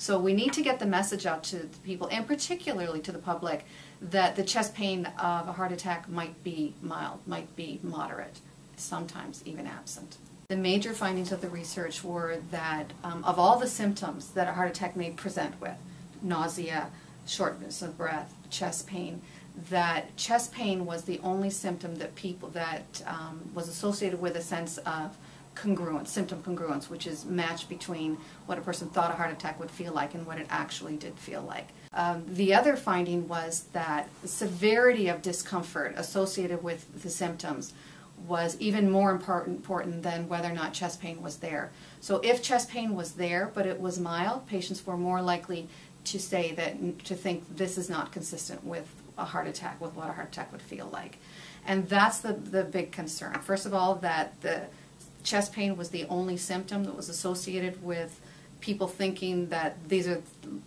So we need to get the message out to the people, and particularly to the public, that the chest pain of a heart attack might be mild, might be moderate, sometimes even absent. The major findings of the research were that of all the symptoms that a heart attack may present with, nausea, shortness of breath, chest pain, that chest pain was the only symptom that was associated with a sense of congruence, symptom congruence, which is match between what a person thought a heart attack would feel like and what it actually did feel like. The other finding was that the severity of discomfort associated with the symptoms was even more important than whether or not chest pain was there. So if chest pain was there but it was mild, patients were more likely to say that, to think this is not consistent with a heart attack, with what a heart attack would feel like. And that's the big concern. First of all, that the chest pain was the only symptom that was associated with people thinking that these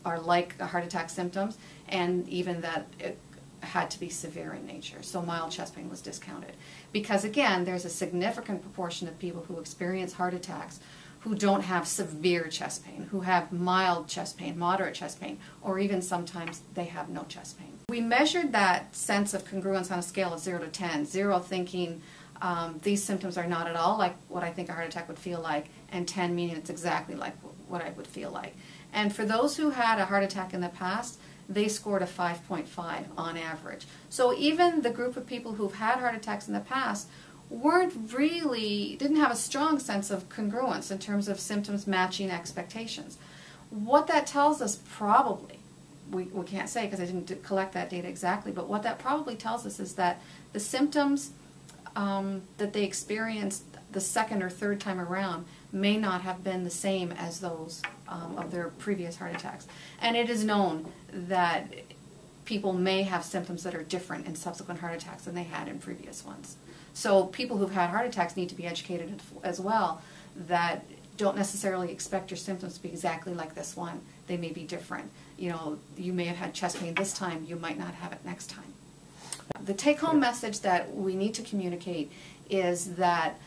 are like a heart attack symptoms, and even that it had to be severe in nature. So mild chest pain was discounted. Because again, there's a significant proportion of people who experience heart attacks who don't have severe chest pain, who have mild chest pain, moderate chest pain, or even sometimes they have no chest pain. We measured that sense of congruence on a scale of 0 to 10, 0 thinking these symptoms are not at all like what I think a heart attack would feel like, and 10 meaning it's exactly like what I would feel like. And for those who had a heart attack in the past, they scored a 5.5 on average. So even the group of people who've had heart attacks in the past didn't have a strong sense of congruence in terms of symptoms matching expectations. What that tells us probably, we can't say because I didn't collect that data exactly, but what that probably tells us is that the symptoms that they experienced the second or third time around may not have been the same as those of their previous heart attacks. And it is known that people may have symptoms that are different in subsequent heart attacks than they had in previous ones. So people who've had heart attacks need to be educated as well, that don't necessarily expect your symptoms to be exactly like this one. They may be different. You know, you may have had chest pain this time, you might not have it next time. The take-home message that we need to communicate is that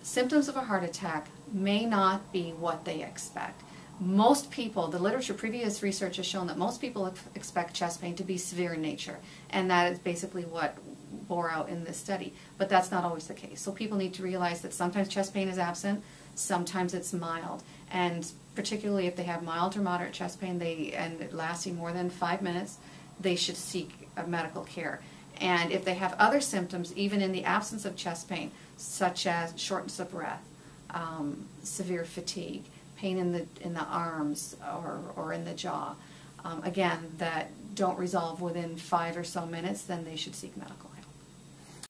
symptoms of a heart attack may not be what they expect. Most people, the literature, previous research has shown that most people expect chest pain to be severe in nature, and that is basically what bore out in this study. But that's not always the case. So people need to realize that sometimes chest pain is absent, sometimes it's mild, and particularly if they have mild or moderate chest pain and it lasting more than 5 minutes, they should seek medical care. And if they have other symptoms, even in the absence of chest pain, such as shortness of breath, severe fatigue, pain in the arms or in the jaw, again, that don't resolve within 5 or so minutes, then they should seek medical help.